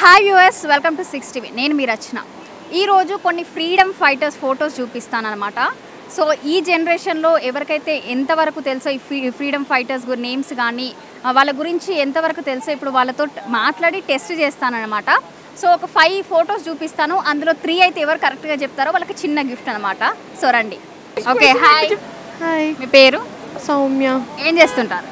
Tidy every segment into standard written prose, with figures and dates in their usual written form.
Hi viewers, welcome to 6 TV. నేను మీ రచన. ఈరోజు కొన్ని ఫ్రీడమ్ ఫైటర్స్ ఫొటోస్ చూపిస్తానన్నమాట. సో ఈ జనరేషన్లో ఎవరికైతే ఎంతవరకు తెలుసో ఈ ఫ్రీడమ్ ఫైటర్స్ నేమ్స్ కానీ వాళ్ళ గురించి ఎంతవరకు తెలుసో ఇప్పుడు వాళ్ళతో మాట్లాడి టెస్ట్ చేస్తానన్నమాట. సో ఒక 5 ఫొటోస్ చూపిస్తాను. అందులో 3 అయితే ఎవరు కరెక్ట్గా చెప్తారో వాళ్ళకి చిన్న గిఫ్ట్ అనమాట. సో రండి. Okay, hi. హాయ్, మీ పేరు? సౌమ్య. ఏం చేస్తుంటారు?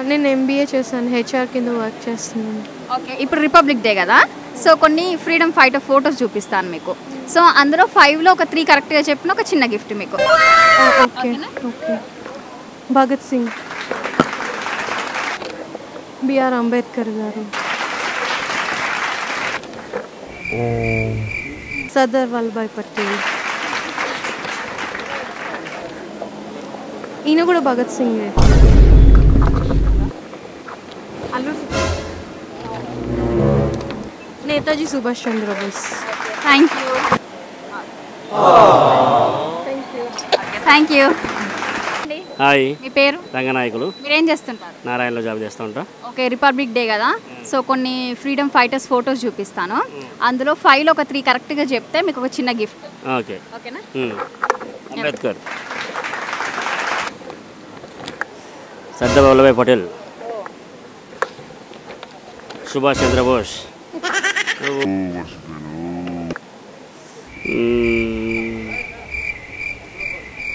నేను ఎంబీఏ చేశాను, హెచ్ఆర్ కింద వర్క్ చేస్తున్నాను. ఓకే, ఇప్పుడు రిపబ్లిక్ డే కదా, సో కొన్ని ఫ్రీడమ్ ఫైటర్ ఫొటోస్ చూపిస్తాను మీకు. సో అందులో 5లో ఒక 3 కరెక్ట్గా చెప్పిన ఒక చిన్న గిఫ్ట్ మీకు. Okay okay. Bhagat Singh, B R Ambedkar గారు, సర్దార్ వల్లభాయ్ పటేల్. ఈయన కూడా Bhagat Singh. Netaji Subhash Chandrabose. Thank you. Hi, మీ పేరు? రంగనాయకులు. మీరేం చేస్తుంటారు? నారాయణలో జాబ్ చేస్తూ ఉంటా. ఓకే, రిపబ్లిక్ డే కదా, సో కొన్ని ఫ్రీడమ్ ఫైటర్స్ ఫొటోస్ చూపిస్తాను. అందులో 5లో ఒక 3 కరెక్ట్గా చెప్తే మీకు ఒక చిన్న గిఫ్ట్. ఓకే, ఓకేనా? అంబేద్కర్, సర్దార్ వల్లభాయ్ పటేల్, సుభాష్ చంద్రబోస్,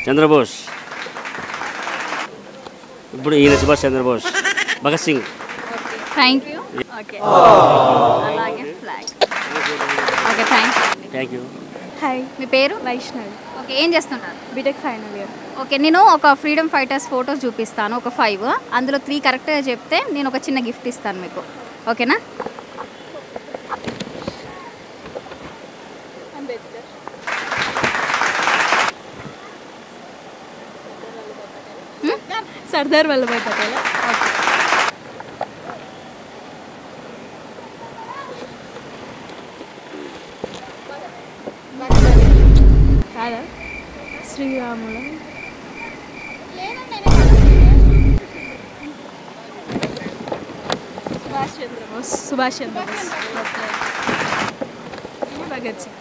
చంద్రబోస్, ఇప్పుడు ఈయన Subhash Chandrabose, Bhagat Singh. Thank you. Okay, అలాగే flag. Okay, thank you. Hi, మీ పేరు? వైష్ణవి. ఓకే, ఏం చేస్తున్నారు? BTech final year. ఓకే, నేను ఒక ఫ్రీడమ్ ఫైటర్స్ ఫొటోస్ చూపిస్తాను, ఒక 5. అందులో 3 కరెక్ట్గా చెప్తే నేను ఒక చిన్న గిఫ్ట్ ఇస్తాను మీకు. ఓకేనా? సర్దార్ వల్లభాయ్ పటేల్. కాదా? శ్రీరాములు. సుభాష్ చంద్రబోస్. భగత్ సింగ్.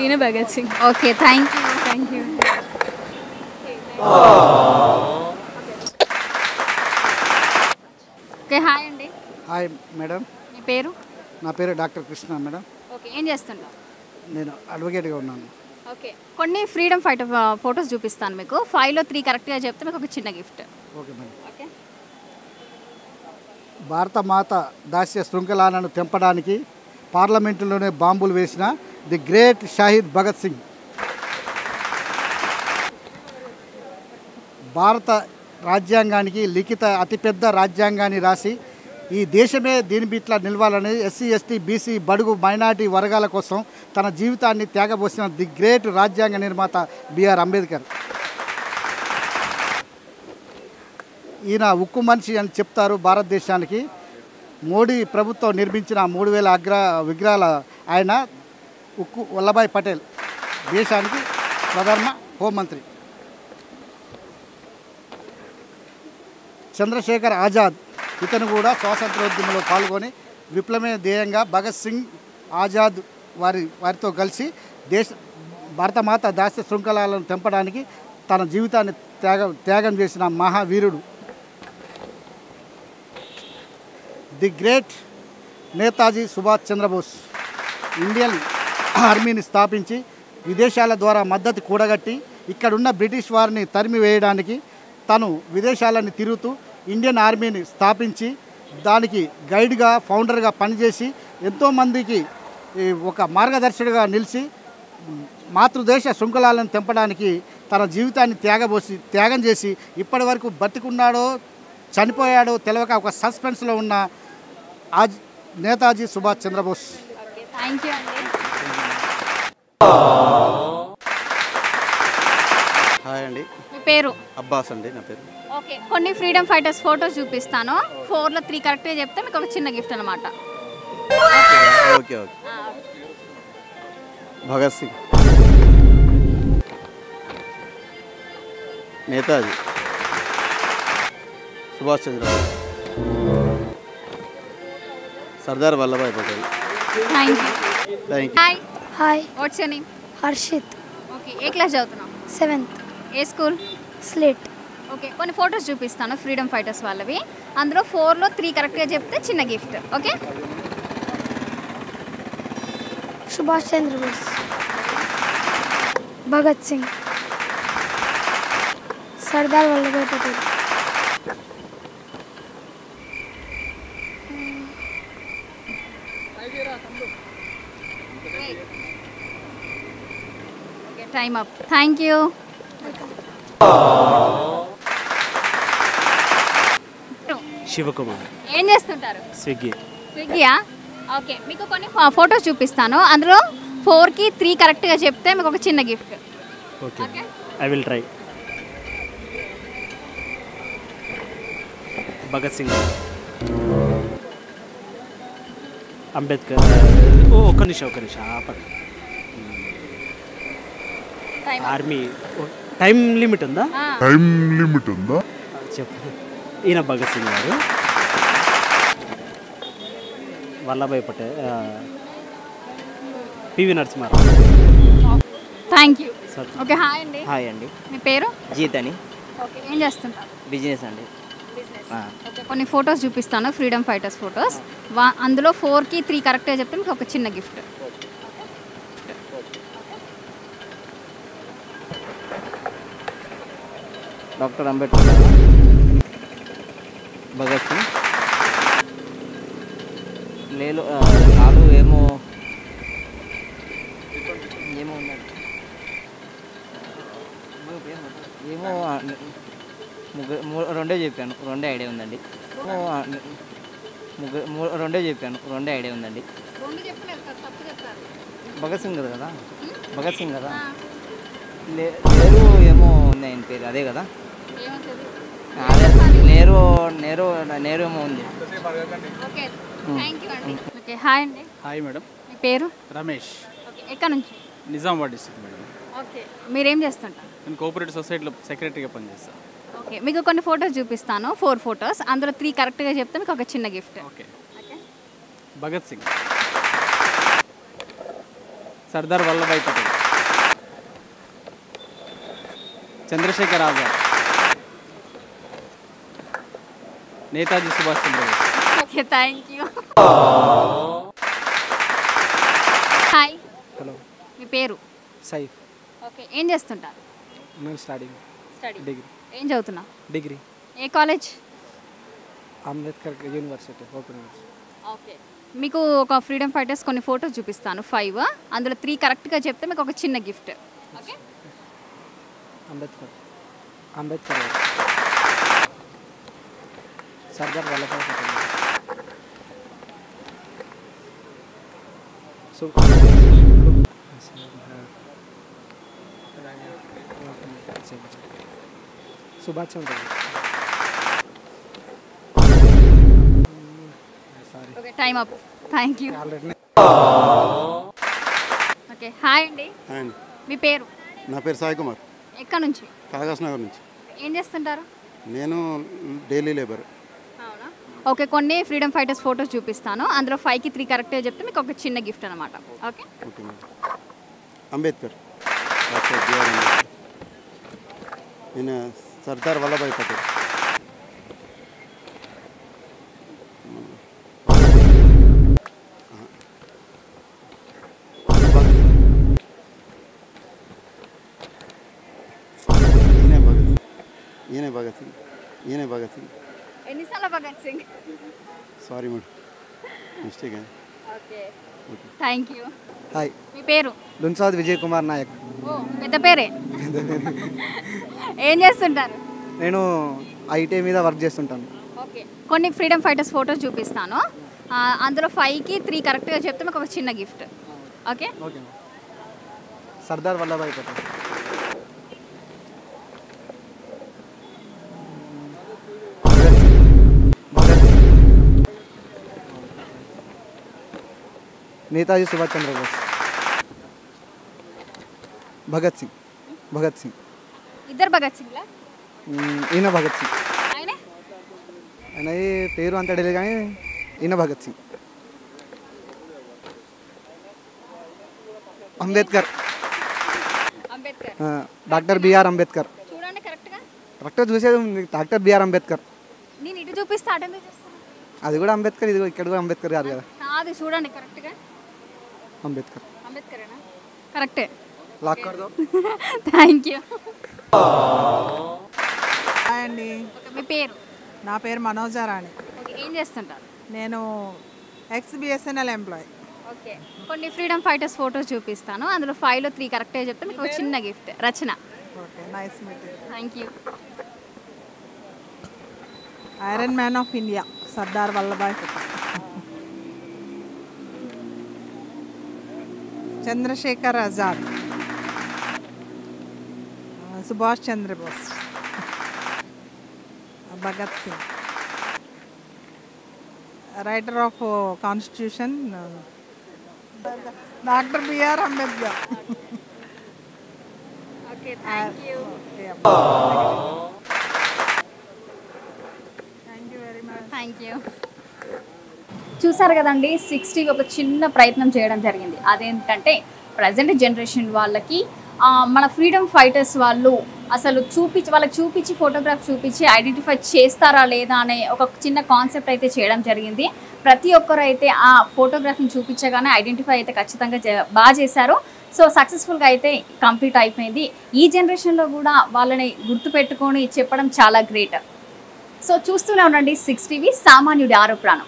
ఈయన Bhagat Singh. Okay, thank you. Okay, hi అండి. Hi madam. మీ పేరు? నా పేరు డాక్టర్ కృష్ణ మేడం. ఓకే, ఏం చేస్తుంటారు? నేను అడ్వకేట్గా ఉన్నాను. ఓకే, కొన్ని ఫ్రీడమ్ ఫైటర్ ఫొటోస్ చూపిస్తాను మీకు. 5లో 3 కరెక్ట్గా చెప్తే మీకు ఒక చిన్న గిఫ్ట్. Okay madam. ఓకే. భారత మాత దాస్య శృంఖలాలను తెంపడానికి పార్లమెంటులోనే బాంబులు వేసిన ది గ్రేట్ షహీద్ భగత్ సింగ్. భారత రాజ్యాంగానికి లిఖిత అతిపెద్ద రాజ్యాంగాన్ని రాసి ఈ దేశమే దీని బిట్లా నిలవాలని ఎస్సీ ఎస్టీ బీసీ బడుగు మైనార్టీ వర్గాల కోసం తన జీవితాన్ని త్యాగబోసిన ది గ్రేట్ రాజ్యాంగ నిర్మాత బిఆర్ అంబేద్కర్. ఈయన ఉక్కు మనిషి అని చెప్తారు భారతదేశానికి. మోడీ ప్రభుత్వం నిర్మించిన 3000 విగ్రహాల ఆయన ఉక్కు వల్లభాయ్ పటేల్ దేశానికి ప్రధాన హోంమంత్రి. చంద్రశేఖర్ ఆజాద్, ఇతను కూడా స్వాతంత్రోద్యమంలో పాల్గొని విప్లవమే ధ్యేయంగా భగత్ సింగ్ ఆజాద్ వారితో కలిసి భారతమాత దాస్య శృంఖలాలను తెంపడానికి తన జీవితాన్ని త్యాగం చేసిన మహావీరుడు. The great Netaji Subhash Chandrabose Indian ఆర్మీని స్థాపించి విదేశాల ద్వారా మద్దతు కూడగట్టి ఇక్కడున్న బ్రిటిష్ వారిని తరిమి వేయడానికి తను విదేశాలను తిరుగుతూ ఇండియన్ ఆర్మీని స్థాపించి దానికి గైడ్గా ఫౌండర్గా పనిచేసి ఎంతోమందికి ఒక మార్గదర్శకుడిగా నిలిచి మాతృదేశ శృంఖలాలను తెంపడానికి తన జీవితాన్ని త్యాగం చేసి ఇప్పటి వరకు బతికున్నాడో చనిపోయాడో తెలియక ఒక సస్పెన్స్లో ఉన్న నేతాజీ సుభాష్ చంద్రబోస్. థ్యాంక్ యూ అండి. హాయ్ అండి. మీ పేరు? అబ్బాస్ అండి నా పేరు. ఓకే, కొన్ని ఫ్రీడమ్ ఫైటర్స్ ఫొటోస్ చూపిస్తాను. 4లో 3 కరెక్ట్గా చెప్తే మీకు ఒక చిన్న గిఫ్ట్ అనమాట. Okay okay. Bhagat Singh, Netaji Subhash Chandrabose, Sardar Vallabhbhai Patel, thank you. Thank you. Hi, hi what's your name? Harshit okay, ఏ క్లాస్ చదువుతున్నావు? 7th ఏ స్కూల్? స్లేట్. ఓకే, కొన్ని ఫొటోస్ చూపిస్తాను ఫ్రీడమ్ ఫైటర్స్ వాళ్ళవి. అందులో 4లో 3 కరెక్ట్గా చెప్తే చిన్న gift. Okay, Subhash Chandrabose, Bhagat Singh, Sardar Vallabhbhai Patel, okay, time up. Thank you. Sivakumar, ఏం చేస్తుంటారు? స్విగ్గీ. స్విగ్గీయా? ఓకే, మీకు కొన్ని ఫొటోస్ చూపిస్తాను. అందులో 4కి 3 కరెక్ట్గా చెప్తే మీకు ఒక చిన్న gift. Okay, okay, I will try. Bhagat Singh, Ambedkar. ఒక్క నిమిషం ఆపండి. Time army. టైం లిమిట్ ఉందా? చెప్పు. ఈయన భగత్ సింగ్ గారు. Vallabhbhai Patel, PV Narasimha Rao. Thank you. Sir. Okay, hi అండి. హాయ్ అండి, మీ పేరు? జీత్ అని. ఓకే, ఏం చేస్తుంటారు? బిజినెస్ అండి. బిజినెస్. ఓకే, కొన్ని ఫొటోస్ చూపిస్తాను ఫ్రీడమ్ ఫైటర్స్ ఫొటోస్. అందులో 4కి 3 కరెక్ట్గా చెప్తే మీకు ఒక చిన్న గిఫ్ట్. డాక్టర్ అంబేద్కర్, భగత్ సింగ్, లేదు 4 ఏమో ఉందండి, ఏమో రెండే చెప్పాను, రెండే ఐడియా ఉందండి. రెండే చెప్పాను, రెండే ఐడియా ఉందండి. భగత్ సింగ్ కదా, భగత్ సింగ్ కదా. లేరు ఏమో ఉంది ఆయన పేరు, అదే కదా. అదే నేరు నేరు నేరు ఏమో ఉంది. ఓకే, థ్యాంక్ యూ అండి. ఓకే, హాయ్ అండి. హాయ్ మేడం, మీ పేరు? రమేష్, ఓకే, ఎక్కడ నుంచి? Nizamabad district madam. ఓకే, మీరేం చేస్తుంటారు? నేను కోఆపరేటివ్ సొసైటీలో సెక్రటరీగా పనిచేస్తాను. ఓకే, మీకు కొన్ని ఫొటోస్ చూపిస్తాను, 4 ఫొటోస్. అందులో 3 కరెక్ట్గా చెప్తే మీకు ఒక చిన్న gift. Okay. Bhagat Singh, Sardar Vallabhbhai Patel, Chandrashekhar Azad, Netaji Subhash Chandrabose. Okay, thank you. Hi, hello, మీ పేరు? సైఫ్. ఓకే, ఏం చేస్తుంటారు? నేను స్టడీ డిగ్రీ. ఏం చదువుతున్నావు? డిగ్రీ ఏ college? Ambedkar university, open university. Okay, మీకు ఒక ఫ్రీడమ్ ఫైటర్స్ కొన్ని ఫొటోస్ చూపిస్తాను 5. అందులో 3 కరెక్ట్గా చెప్తే మీకు ఒక చిన్న గిఫ్ట్. ఓకే, అంబేద్కర్, అంబేద్కర్ గారు, Sardar Vallabhbhai Patel, Subhash Chandra Bose. Sorry, okay, time up. Thank you. Already. Okay, hi అండి. అండ్ మీ పేరు? నా పేరు సాయి కుమార్, ఎక్కడ నుంచి? కాగజ్ నగర్ నుంచి. ఏం చేస్తుంటారు? నేను డైలీ లేబర్. అవునా? ఓకే, కొన్ని ఫ్రీడమ్ ఫైటర్స్ ఫొటోస్ చూపిస్తాను. అందులో 5కి 3 కరెక్ట్గా చెప్తే మీకు ఒక చిన్న గిఫ్ట్ అనమాట. Okay, okay madam. Ambedkar, doctor BR Ambedkar. నేను సర్దార్ వల్లభాయ్ పటేల్. ఈయనే భగత్ సింగ్, ఈయనే భగత్ సింగ్. ఎన్నిసార్లు Bhagat Singh? Sorry madam, mistake. Okay, thank you. Hi, మీ పేరు? లున్సాద్ విజయ్ కుమార్ నాయక్. ఓ, పెద్ద పేరే. ఏం చేస్తుంటారు? నేను ఐటీ మీద వర్క్ చేస్తుంటాను. ఓకే, కొన్ని ఫ్రీడమ్ ఫైటర్స్ ఫొటోస్ చూపిస్తాను. అందులో 5కి 3 కరెక్ట్గా చెప్తే మీకు ఒక చిన్న gift. Okay, okay. Sardar Vallabhbhai Patel, Bhagat Singh, Netaji Subhash Chandrabose, Bhagat Singh, Bhagat Singh. ఇద్దరు భగత్ సింగ్లా? ఈయన భగత్ సింగ్. ఆయనే? ఆయన పేరు అంత తెలియదు కానీ ఈయన భగత్ సింగ్. అంబేద్కర్. అంబేద్కర్. Doctor BR Ambedkar. చూడండి కరెక్ట్గా. కరెక్ట్గా చూసేది ఉంది డాక్టర్ బిఆర్ అంబేద్కర్. నేను ఇటు చూపిస్తే అటు ఎందుకు చూస్తాను? అది కూడా అంబేద్కర్, ఇది ఇక్కడ కూడా అంబేద్కర్ కాదు కదా. కాదు, చూడండి కరెక్ట్గా. అంబేద్కర్. అంబేద్కరేనా? కరెక్టే. లాక్ కర్ దో. Thank you. హాయ్ అండి, ఓకే, మీ పేరు? నా పేరు మనోజారాణి. ఓకే, ఏం చేస్తుంటారు? నేను ఎక్స్-బిఎస్ఎన్ఎల్ ఎంప్లాయ్. ఓకే, కొన్ని ఫ్రీడమ్ ఫైటర్స్ ఫొటోస్ చూపిస్తాను. అందులో 5లో 3 కరెక్టే చెప్తే మీకు ఒక చిన్న gift. Rachana. Okay, nice meeting. Thank you. Iron man of India Sardar Vallabhbhai Patel. Chandrashekhar Azad. Subhash Chandrabose. Bhagat Singh. Writer of constitution doctor BR Ambedkar. Okay, thank you. Thank you. చూసారు కదండి, 60 ఒక చిన్న ప్రయత్నం చేయడం జరిగింది. అదేంటంటే ప్రజెంట్ జనరేషన్ వాళ్ళకి మన ఫ్రీడమ్ ఫైటర్స్ వాళ్ళు అసలు వాళ్ళకి చూపించి ఫోటోగ్రాఫ్ చూపించి ఐడెంటిఫై చేస్తారా లేదా అనే ఒక చిన్న కాన్సెప్ట్ అయితే చేయడం జరిగింది. ప్రతి ఒక్కరు అయితే ఆ ఫోటోగ్రాఫ్ని చూపించగానే ఐడెంటిఫై అయితే ఖచ్చితంగా బాగా చేశారు. సో సక్సెస్ఫుల్గా అయితే కంప్లీట్ అయిపోయింది. ఈ జనరేషన్లో కూడా వాళ్ళని గుర్తుపెట్టుకొని చెప్పడం చాలా గ్రేట్. సో చూస్తూనే ఉండండి 6 టీవీ, సామాన్యుడి ఆరో ప్రాణం.